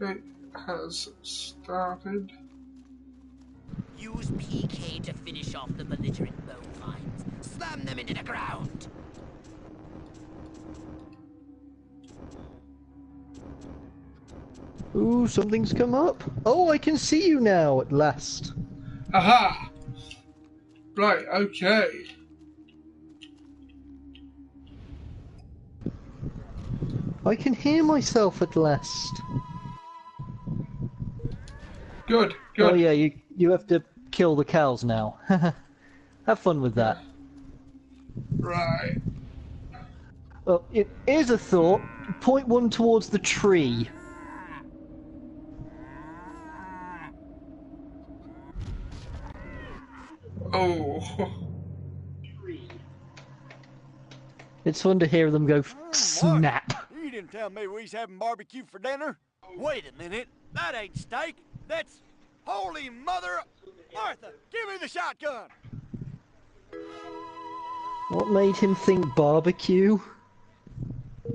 It has started. Use PK to finish off the belligerent bovines. Slam them into the ground! Ooh, something's come up. Oh, I can see you now at last. Aha! Right, okay. I can hear myself at last. Good, good. Oh yeah, you have to kill the cows now. Have fun with that. Right. Well, here's a thought. Point one towards the tree. Oh. It's fun to hear them go snap. You didn't tell me we was having barbecue for dinner. Wait a minute. That ain't steak. That's... Holy Mother... Martha, give me the shotgun. What made him think barbecue?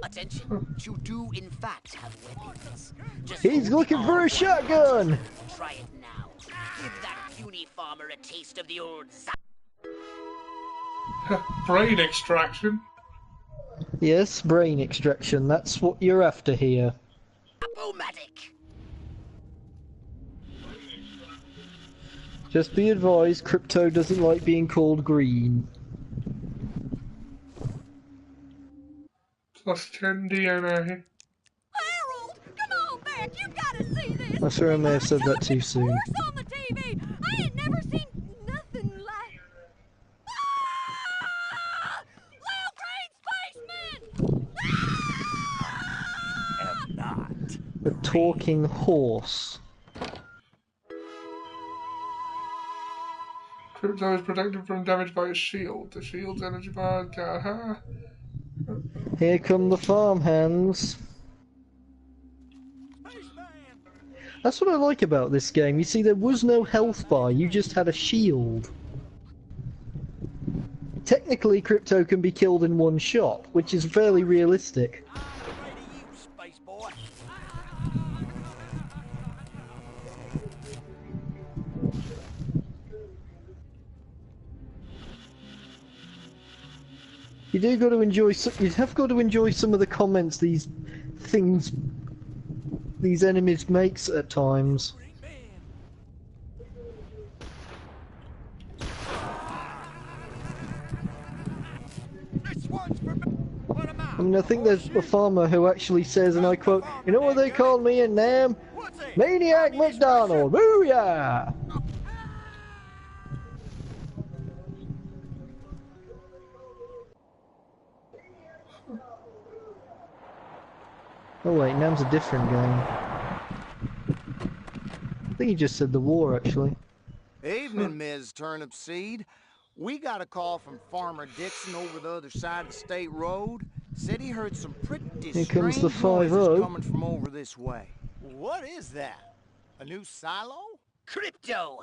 Attention, you do in fact have weapons. Just He's looking for a shotgun! Try it now. Give that puny farmer a taste of the old Brain extraction. Yes, brain extraction. That's what you're after here. Zapomatic. Just be advised, Crypto doesn't like being called green. Plus 10 DNA. Harold, come on back. You gotta see this. I'm sorry I may have said that too soon. Horse on the TV. I ain't never seen nothing like. Ah! Lil Green Spaceman! Am not. A talking horse. Crypto is protected from damage by its shield. The shield's energy bar can... Here come the farmhands. That's what I like about this game. You see, there was no health bar, you just had a shield. Technically, Crypto can be killed in one shot, which is fairly realistic. You do got to enjoy. You have got to enjoy some of the comments these enemies makes at times. I mean, I think there's a farmer who actually says, and I quote, "You know what they called me in Nam? Maniac McDonald. Booyah!" Oh wait, Nam's a different game. I think he just said the war, actually. Evening, Ms. Turnip Seed. We got a call from Farmer Dixon over the other side of the state road. Said he heard some pretty Here comes the strange 5-0. noises coming from over this way. What is that? A new silo? Crypto!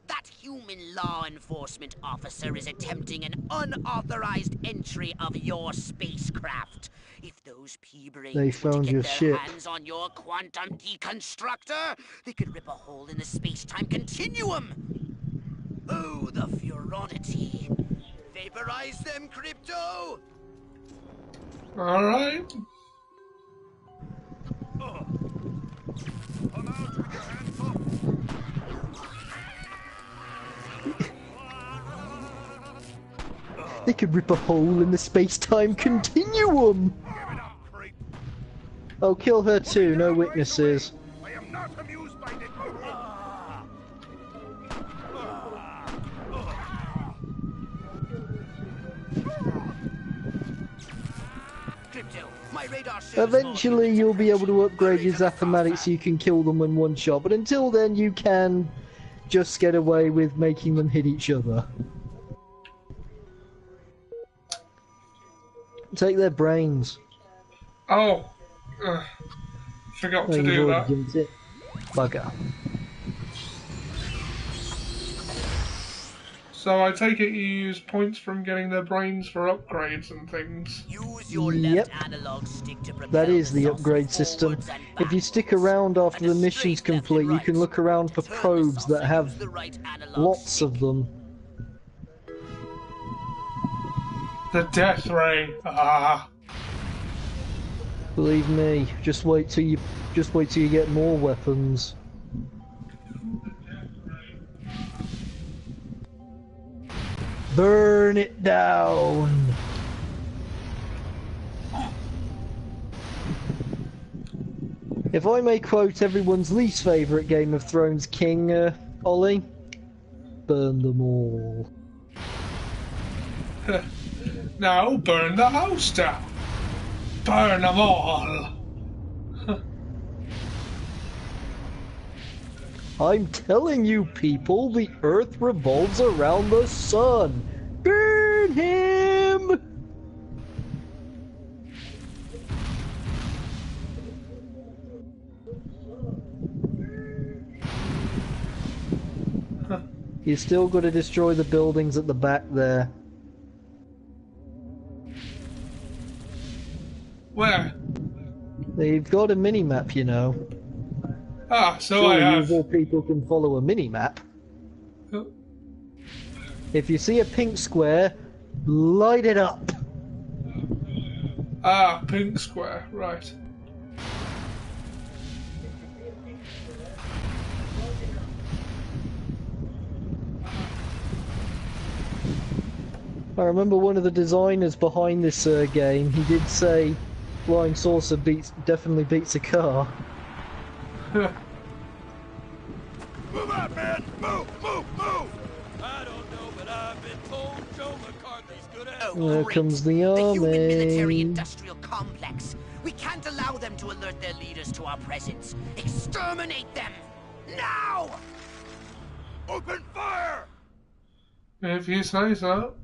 That human law enforcement officer is attempting an unauthorized entry of your spacecraft. If those pea-brains They were to found get your their ship. hands on your quantum deconstructor, they could rip a hole in the space-time continuum. Oh, the furonity. Vaporize them, Crypto! Alright. Come out with your hands up. They could rip a hole in the space-time continuum! Oh, kill her too, no witnesses. I am not amused by this. Crypto, my radar shows Eventually you'll be able to upgrade your Zaphomatic so you can kill them in one shot, but until then you can just get away with making them hit each other. Take their brains. Oh. Forgot to do that. It. Bugger. So I take it you use points from getting their brains for upgrades and things. Use your Yep. left analog stick to propel That is the saucer upgrade system. forwards and If you stick backwards. around after And the a mission's straight left and complete, you can right. look around To for turn the probes that saucer, have use the right analog lots stick. of them. The death ray. Ah. Believe me, just wait till you get more weapons. Burn it down. If I may quote everyone's least favourite Game of Thrones king, Ollie, burn them all. Now burn the house down. Burn them all. I'm telling you people, the Earth revolves around the sun. Burn him! You still got to destroy the buildings at the back there. Where? They've got a mini-map, you know. Ah, so Surely I you have. of all people can follow a mini-map. Oh. If you see a pink square, light it up. Ah, pink square, right. I remember one of the designers behind this game, he did say flying saucer definitely beats a car. Move out, man! Move! Move! Move! I don't know, but I've been told Joe McCarthy's good at Oh, There great. comes the human army. military-industrial complex. We can't allow them to alert their leaders to our presence. Exterminate them! Now! Open fire! If you say so.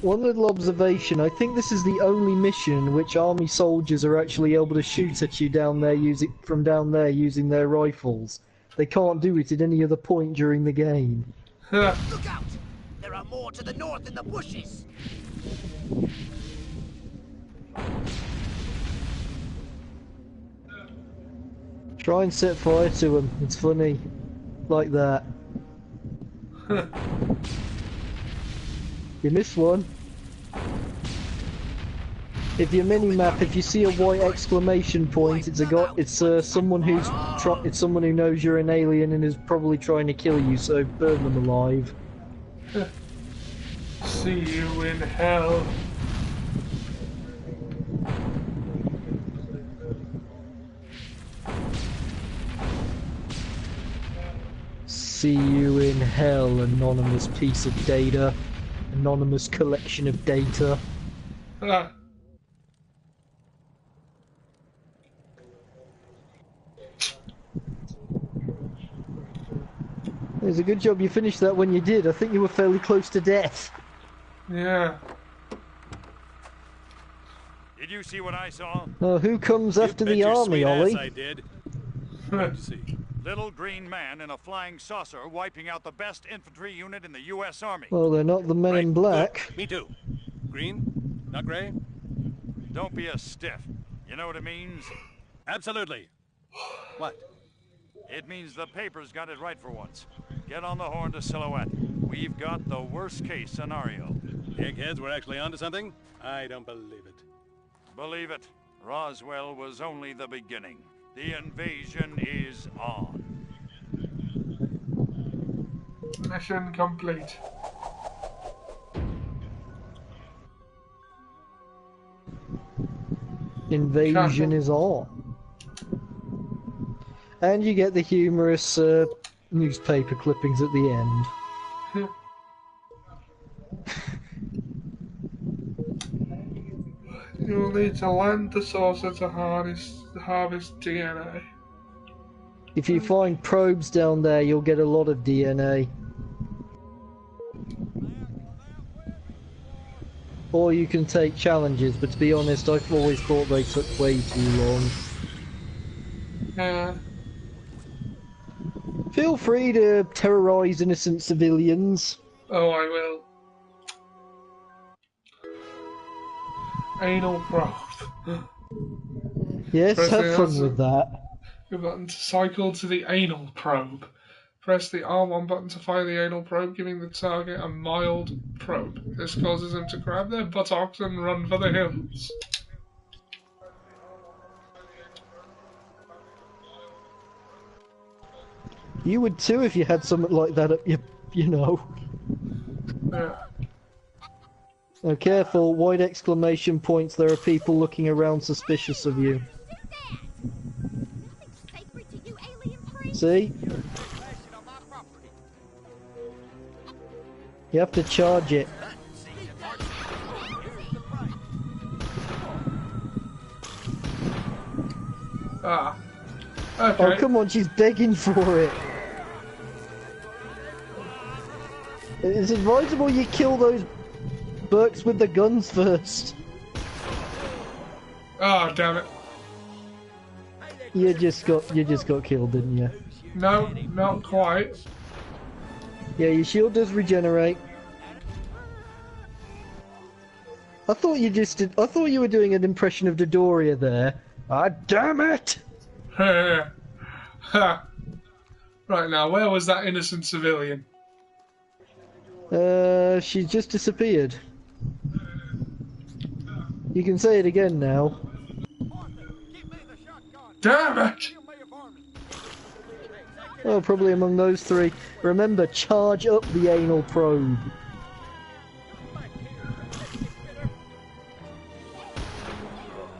One little observation, I think this is the only mission in which army soldiers are actually able to shoot at you down there from down there using their rifles. They can't do it at any other point during the game. Huh. Look out! There are more to the north in the bushes! Try and set fire to them, it's funny. Like that. You missed one. If your mini-map, if you see a white exclamation point, it's someone who knows you're an alien and is probably trying to kill you, so burn them alive. See you in hell. See you in hell, anonymous piece of data. Anonymous collection of data. Ah. It was a good job you finished that when you did. I think you were fairly close to death. Yeah. Did you see what I saw? Oh, who comes after the army, Ollie? I did. What'd you see? Little green man in a flying saucer wiping out the best infantry unit in the U.S. Army. Well, they're not the men in black. Good. Me too. Green, not gray. Don't be a stiff. You know what it means? Absolutely. What? It means the papers got it right for once. Get on the horn to Silhouette. We've got the worst case scenario. Eggheads, we're actually onto something? I don't believe it. Believe it. Roswell was only the beginning. The invasion is on. Mission complete. Invasion is on. And you get the humorous newspaper clippings at the end. You'll need to land the saucer to harvest DNA. If you find probes down there, you'll get a lot of DNA. or you can take challenges, but to be honest, I've always thought they took way too long. Yeah. Feel free to terrorize innocent civilians. Oh, I will. Anal probe. Yes, Press have the fun answer. with that. Your button to cycle to the anal probe. Press the R1 button to fire the anal probe, giving the target a mild probe. This causes them to grab their buttocks and run for the hills. You would too if you had something like that up your, you know. Yeah. Oh, careful, wide exclamation points, there are people looking around suspicious of you. Sacred to you, alien priest. See? You have to charge it. Ah. Okay. Oh, come on, she's begging for it. It's advisable you kill those Burks with the guns first. Ah, damn it. You just got killed, didn't you? No, not quite. Yeah, your shield does regenerate. I thought you were doing an impression of Dodoria there. Ah, damn it! Ha. Right now, where was that innocent civilian? She just disappeared. You can say it again now. Damn it! Oh, probably among those three. Remember, charge up the anal probe.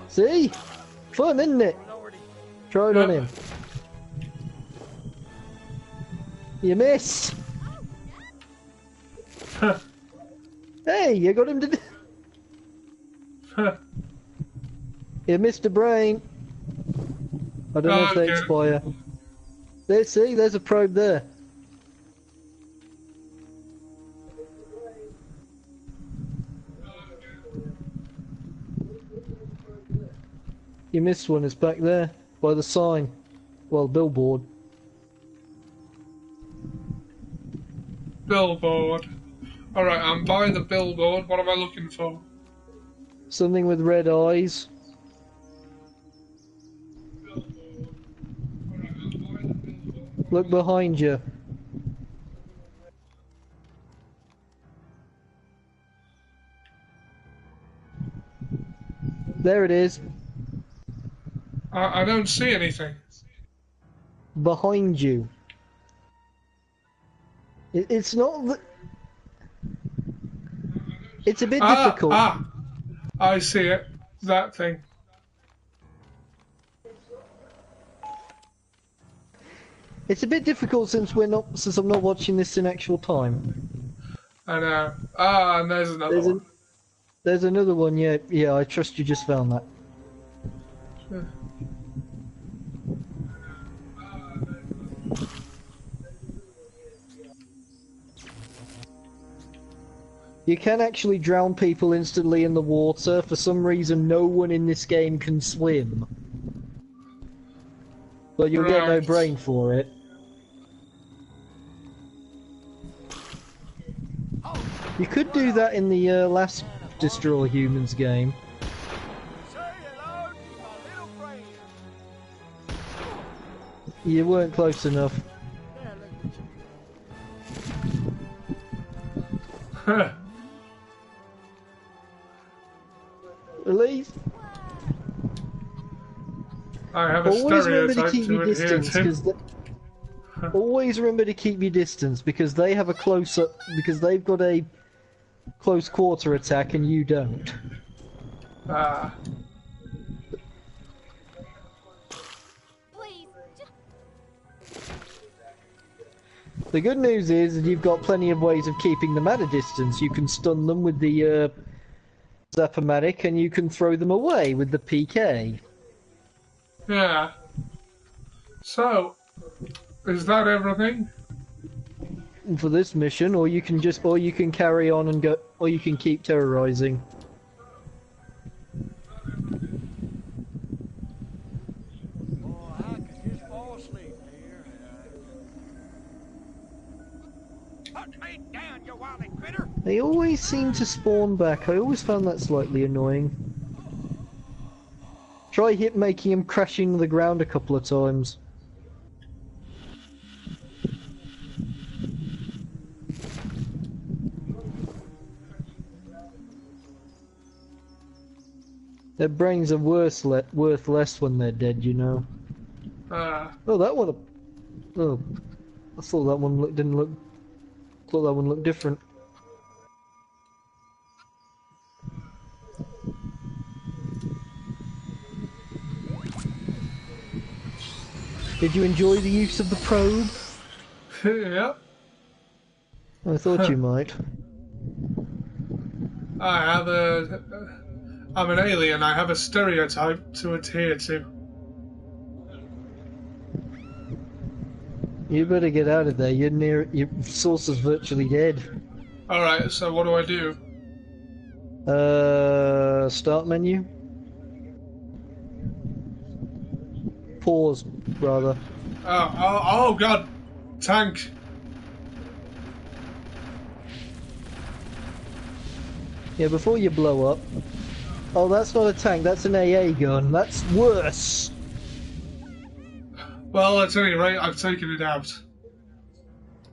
See? Fun, isn't it? Try it on him. You missed! Hey, you got him to... You missed a brain. I don't know if they expire. There, see, there's a probe there. You missed one, it's back there, by the sign. Well, billboard. Billboard. Alright, I'm by the billboard. What am I looking for? Something with red eyes. Look behind you. There it is. I don't see anything. Behind you. It's not... It's a bit difficult. I see it. That thing. It's a bit difficult since I'm not watching this in actual time. I know. Ah, and there's another one. There's another one, yeah. Yeah, I trust you just found that. You can actually drown people instantly in the water. For some reason, no one in this game can swim. But you'll get no brain for it. You could do that in the last Destroy Humans game. You weren't close enough. Release. I have a Always remember to stereotype keep your to adhere distance, to. always remember to keep your distance because they have a close-up, because they've got a close quarter attack and you don't. Ah. Please, The good news is that you've got plenty of ways of keeping them at a distance. You can stun them with the Zappomatic and you can throw them away with the PK. Yeah. So, is that everything? For this mission, or you can carry on and go, or you can keep terrorizing. They always seem to spawn back. I always found that slightly annoying. Try making him crash into the ground a couple of times. Their brains are worth less when they're dead, you know. Oh, that one. Oh, I thought that one didn't look. Thought that one looked different. Did you enjoy the use of the probe? Yeah. I thought you might. I'm an alien. I have a stereotype to adhere to. You better get out of there. You're near. Your source is virtually dead. Alright, so what do I do? Start menu. Pause, rather. Oh god! Tank! Yeah, before you blow up. Oh, that's not a tank. That's an AA gun. That's worse. Well, at any rate, I've taken it out.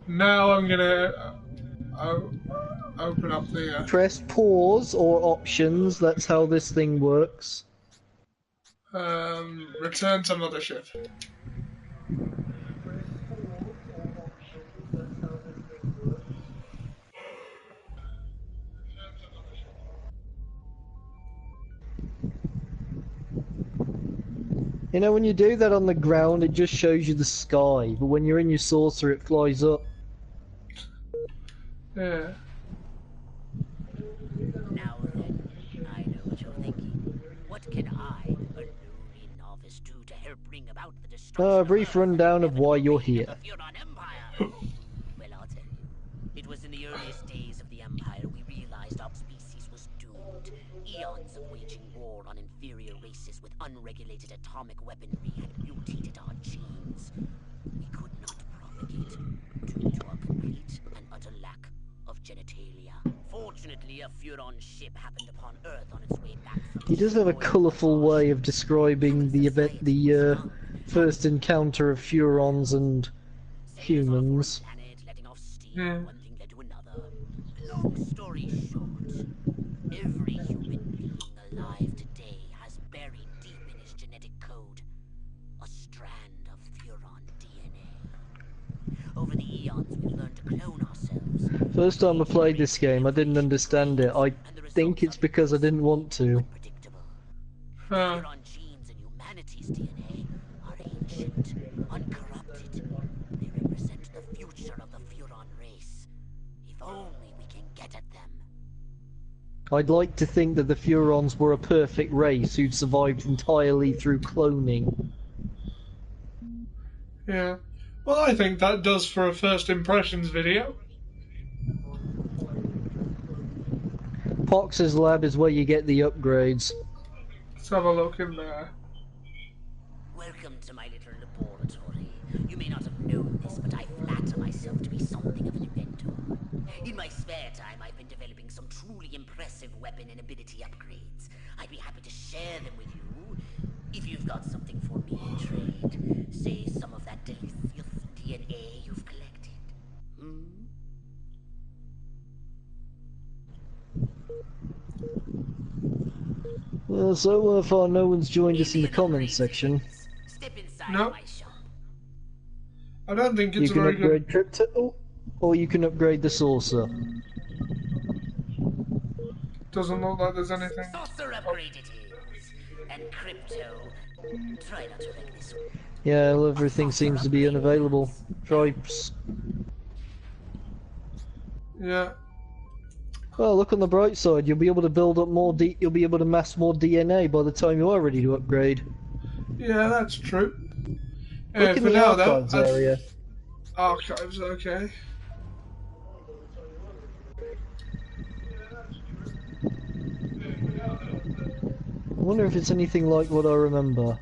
Now I'm gonna open up the. Press pause or options. That's how this thing works. Return to mothership. You know, when you do that on the ground, it just shows you the sky. But when you're in your saucer, it flies up. Yeah. Now then, I know what you're thinking. What can I, a newly novice, do to help bring about the destruction A brief rundown of why you're here. of the Furon Empire? Well, I'll tell you. It was in the earliest days of the Empire we realized our species was doomed. Eons of waging war on inferior races with unregulated atomic weaponry had mutated our genes. We could not propagate due to our complete and utter lack of genitalia. Fortunately, a Furon ship happened upon Earth on its way back from He does have a colourful way of describing the event, the first encounter of Furons and humans. letting off steam, one thing led to another. Long story short, every human being alive today has buried deep in his genetic code a strand of Furon DNA. Over the eons, we've learned to clone ourselves. First time I played this game, I didn't understand it. I think it's because I didn't want to. Unpredictable. Furon genes and humanity's DNA are ancient, uncorrupted. They represent the future of the Furon race. If only we can get at them. I'd like to think that the Furons were a perfect race who'd survived entirely through cloning. Yeah. Well, I think that does for a first impressions video. Pox's lab is where you get the upgrades. Let's have a look in there. Welcome to my little laboratory. You may not have known this, but I flatter myself to be something of an inventor. In my spare time, I've been developing some truly impressive weapon and ability upgrades. I'd be happy to share them with you, if you've got something for me in trade. Say some of that delicious DNA you've collected. So far no one's joined us in the comments section. Step inside No. my shop. I don't think You it's can very good. upgrade crypto, or you can upgrade the saucer. Doesn't look like there's anything. Saucer upgrade it is. And crypto. Try not to wreck this one. Yeah, well, everything seems to be unavailable. Tribes. Yeah. Well, look on the bright side. You'll be able to build up more. You'll be able to mass more DNA by the time you are ready to upgrade. Yeah, that's true. Look in for the now, though, archives area. Archives, okay. I wonder if it's anything like what I remember.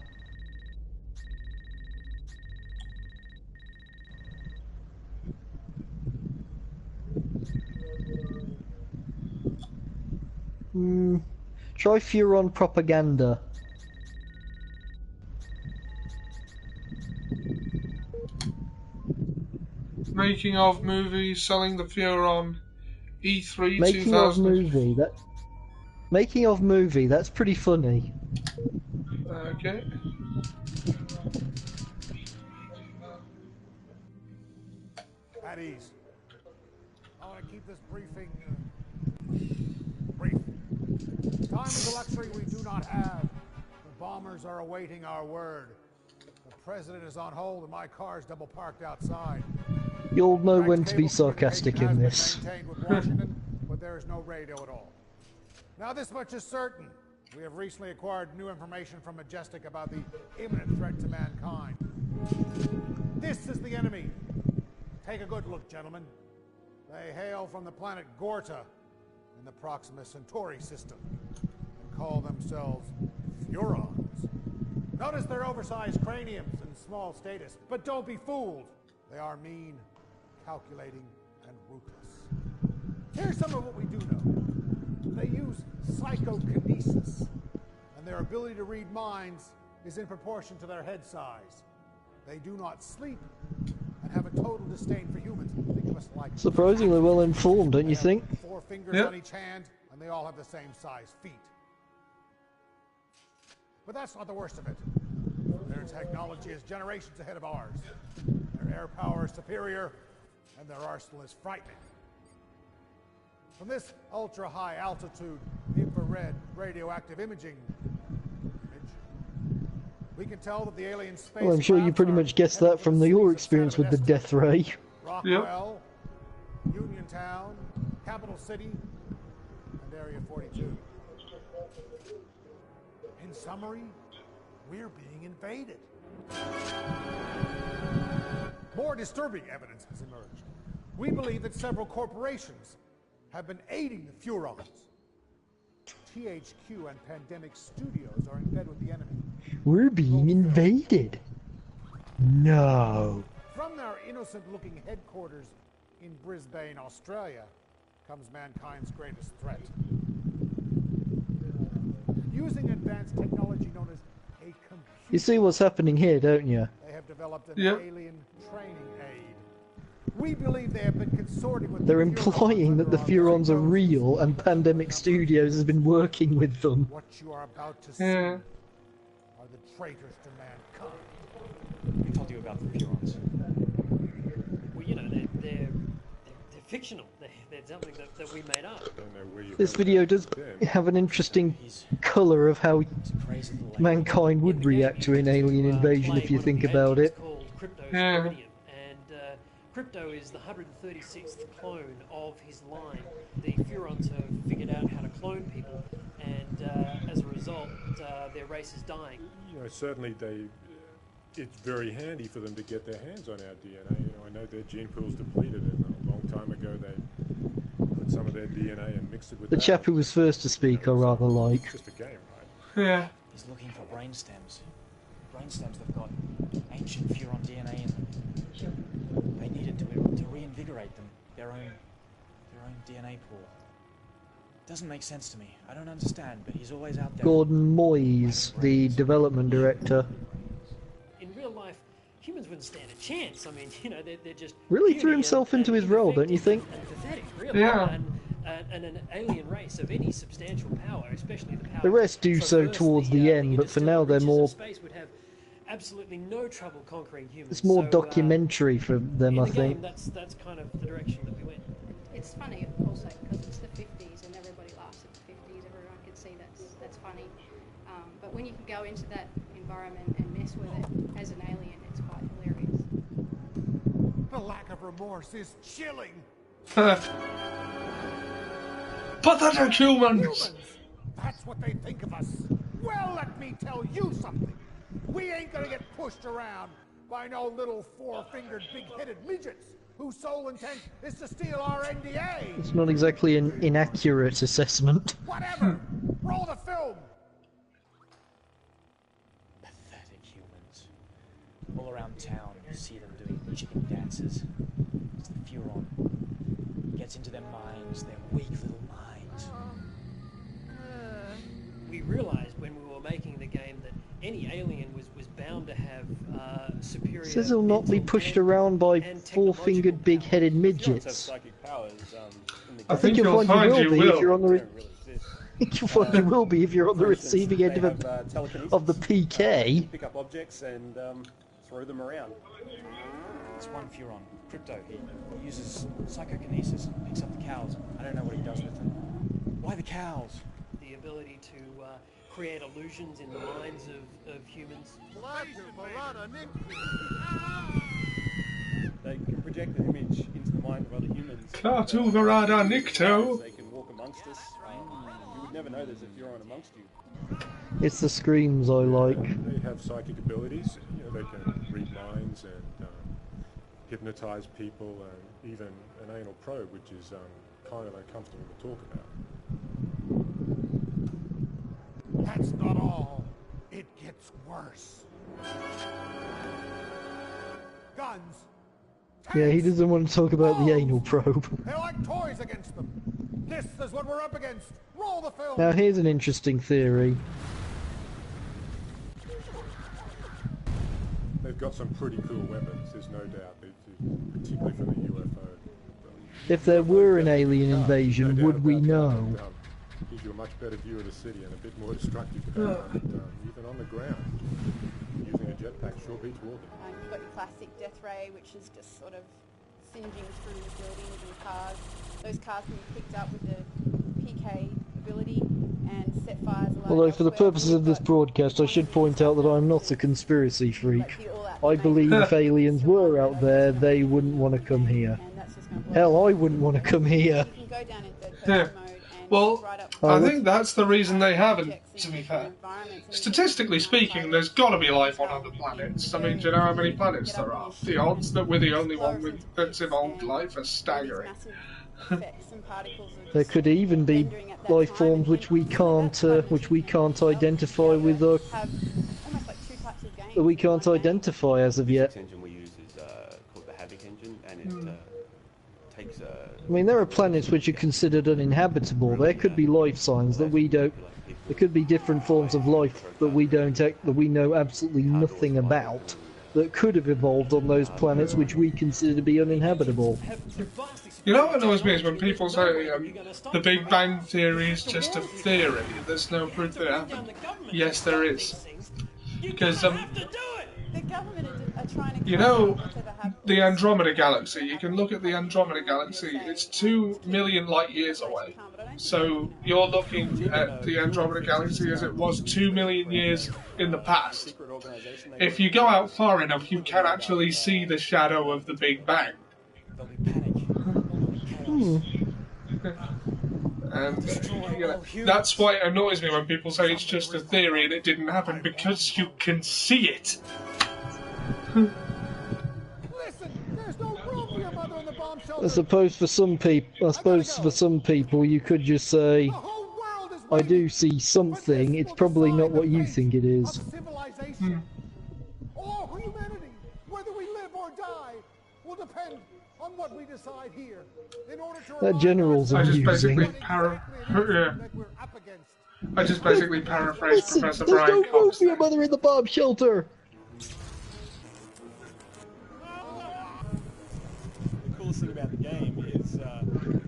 Try Furon propaganda. Making of movie selling the Furon E3 Making of 2000. movie. Making of movie. That's pretty funny. Okay. At ease. I want to keep this briefing brief. Time is a luxury we do not have. The bombers are awaiting our word. The president is on hold and my car's double parked outside. You'll know when to be sarcastic in this. Maintained with Washington, but there is no radio at all. Now this much is certain. We have recently acquired new information from Majestic about the imminent threat to mankind. This is the enemy. Take a good look, gentlemen. They hail from the planet Gorta in the Proxima Centauri system and call themselves Furons. Notice their oversized craniums and small status, but don't be fooled. They are mean, calculating, and ruthless. Here's some of what we do know. They use psychokinesis, and their ability to read minds is in proportion to their head size. They do not sleep and have a total disdain for humans. Think of us like Surprisingly well informed, don't you think? 4 fingers on each hand, and they all have the same size feet. But that's not the worst of it. Their technology is generations ahead of ours. Their air power is superior, and their arsenal is frightening. From this ultra-high altitude infrared radioactive image, we can tell that the alien space. Well, I'm sure you pretty much guessed that from your experience with the death ray. Rockwell, Uniontown, Capital City, and Area 42. In summary, we're being invaded. More disturbing evidence has emerged. We believe that several corporations have been aiding the Furons. THQ and Pandemic Studios are in bed with the enemy. We're being invaded. No. From their innocent-looking headquarters in Brisbane, Australia, comes mankind's greatest threat. Using advanced technology known as a computer. You see what's happening here, don't you? They have developed an alien training aid. We believe they have been consorting with. They're implying that the Furons are real and Pandemic Studios has been working with them. What you are about to see are the traitors to mankind. Who told you about the Furons? Well, you know, they're fictional. They're something that we made up. This video does have an interesting colour of how mankind would react to an alien invasion if you think about it. It's called Crypto. Crypto is the 136th clone of his line. The Furons have figured out how to clone people, and as a result, their race is dying. You know, certainly it's very handy for them to get their hands on our DNA. You know, I know their gene pool's depleted, and a long time ago they put some of their DNA and mixed it with The chap who was first to speak I rather like. It's just a game, right? Yeah. He's looking for brain stems. Brain stems that've got ancient Furon DNA in them. They needed to reinvigorate them, their own DNA pool. Doesn't make sense to me. I don't understand, but he's always out there. Gordon Moyes, the development director. In real life, humans wouldn't stand a chance. I mean, you know, they're just Really threw himself into his role, don't you think? And pathetic, really. Yeah. And an alien race of any substantial power, especially the power. The rest do so towards the end, but for now they're more. Space would have absolutely no trouble conquering humans. It's more So, documentary for them, I in the game, think. that's kind of the direction that we went. It's funny also because it's the 50s and everybody laughs at the 50s. Everyone can see that's funny. But when you can go into that environment and mess with it as an alien, it's quite hilarious. The lack of remorse is chilling. Pathetic humans! That's what they think of us. Well, let me tell you something. We ain't gonna get pushed around by no little four-fingered, big-headed midgets whose sole intent is to steal our NDA. It's not exactly an inaccurate assessment. Whatever. Roll the film. Pathetic humans. All around town, you see them doing chicken dances. It's the Furon. Gets into their minds, their weak little minds. on to have superior. Says he'll not be mental pushed and- around by and four-fingered, technological big-headed powers. midgets. I I think you'll you'll find you will be if you're on the. I think you'll find you will be if you're on the receiving end of the PK. Pick up objects and throw them around. There's one Furon, Crypto. He uses psychokinesis and picks up the cows. I don't know what he does with them. Why the cows? The ability to create illusions in the minds of humans. They can project an image into the mind of other humans. Klaatu Varada Nikto. They can walk amongst us. You would never know this if you're on amongst you. It's the screams I like. They have psychic abilities. You know, they can read minds and hypnotize people, and even an anal probe, which is kind of uncomfortable to talk about. That's not all. It gets worse. Guns. Yeah, he doesn't want to talk about the anal probe. They're like toys against them. This is what we're up against. Roll the film. Now here's an interesting theory. They've got some pretty cool weapons, there's no doubt, particularly from the UFO. If there were an alien invasion, No would doubt we about know? that. Gives you a much better view of the city and a bit more destructive even on the ground. Using a jetpack sure beats walking. You've got your classic death ray, which is just sort of singeing through buildings and cars. Those cars can be picked up with the PK ability and set fires. Although for the purposes of this broadcast, I should point out that I'm not a conspiracy freak. I believe if aliens were out there, they wouldn't want to come here. Hell, I wouldn't want to come here. You can go down in third-person Yeah. mode and Well, right up I think that's the reason they haven't, to be fair. Statistically speaking, there's gotta be life on other planets. I mean, do you know how many planets there are? The odds that we're the only one that's evolved life are staggering. effects and particles are There could even be life forms which we can't identify with, have almost like two types of games. that we can't identify as of yet. The engine we use is called the Havoc engine, and it takes I mean, there are planets which are considered uninhabitable. There could be life signs that we don't. There could be different forms of life that we don't, that we know absolutely nothing about, that could have evolved on those planets which we consider to be uninhabitable. You know what annoys me is when people say the Big Bang Theory is just a theory, there's no proof that it happened. Yes, there is. Because, The government are trying to you know, the Andromeda Galaxy, you can look at the Andromeda Galaxy, it's 2 million light years away. So you're looking at the Andromeda Galaxy as it was 2 million years in the past. If you go out far enough, you can actually see the shadow of the Big Bang. And you know, that's why it annoys me when people say it's just a theory and it didn't happen, because you can see it. I suppose for some people, you could just say, "I do see something. It's probably not what you think it is." All humanity, whether we live or die, will depend on what we decide here. In order to That general's I just amusing. basically paraphrased Listen, Professor there's Brian no room Cox. for your mother in the bomb shelter. The coolest thing about the game is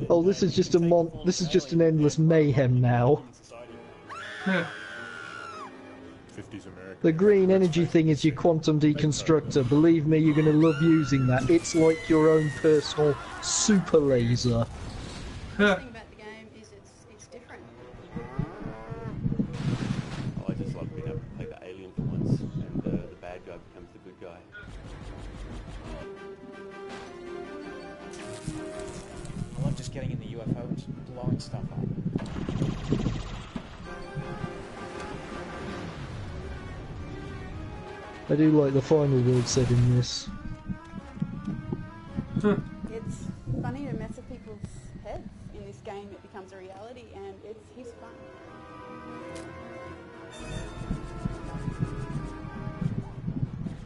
Oh, this is just an endless mayhem now. 50s America. The green energy thing is your quantum deconstructor. Believe me, you're gonna love using that. It's like your own personal super laser. The thing about the game is it's different. I just love being able to play the alien for once, and the bad guy becomes the good guy. I love just getting in the UFO and just blowing stuff up. I do like the final word said in this. It's funny to mess with people's heads. In this game, it becomes a reality, and he's fun.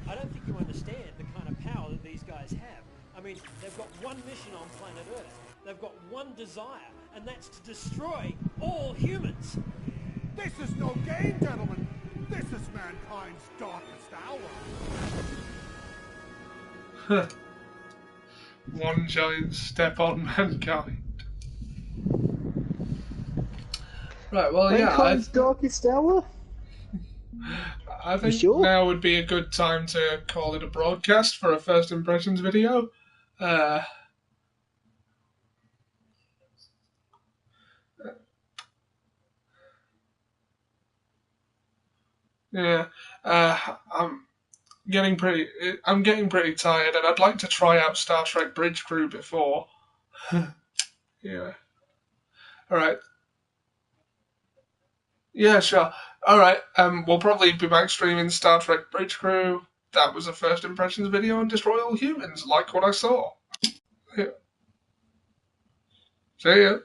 I don't think you understand the kind of power that these guys have. I mean, they've got one mission on planet Earth. They've got one desire, and that's to destroy all humans. This is no game, gentlemen. This is mankind's darkest hour. One giant step on mankind. Right, well, Mankind's darkest hour? I think sure? now would be a good time to call it a broadcast for a first impressions video. I'm getting pretty tired, and I'd like to try out Star Trek Bridge Crew before. Yeah. All right. Yeah, sure. All right. We'll probably be back streaming Star Trek Bridge Crew. That was a first impressions video on Destroy All Humans. Like what I saw. Yeah. See ya.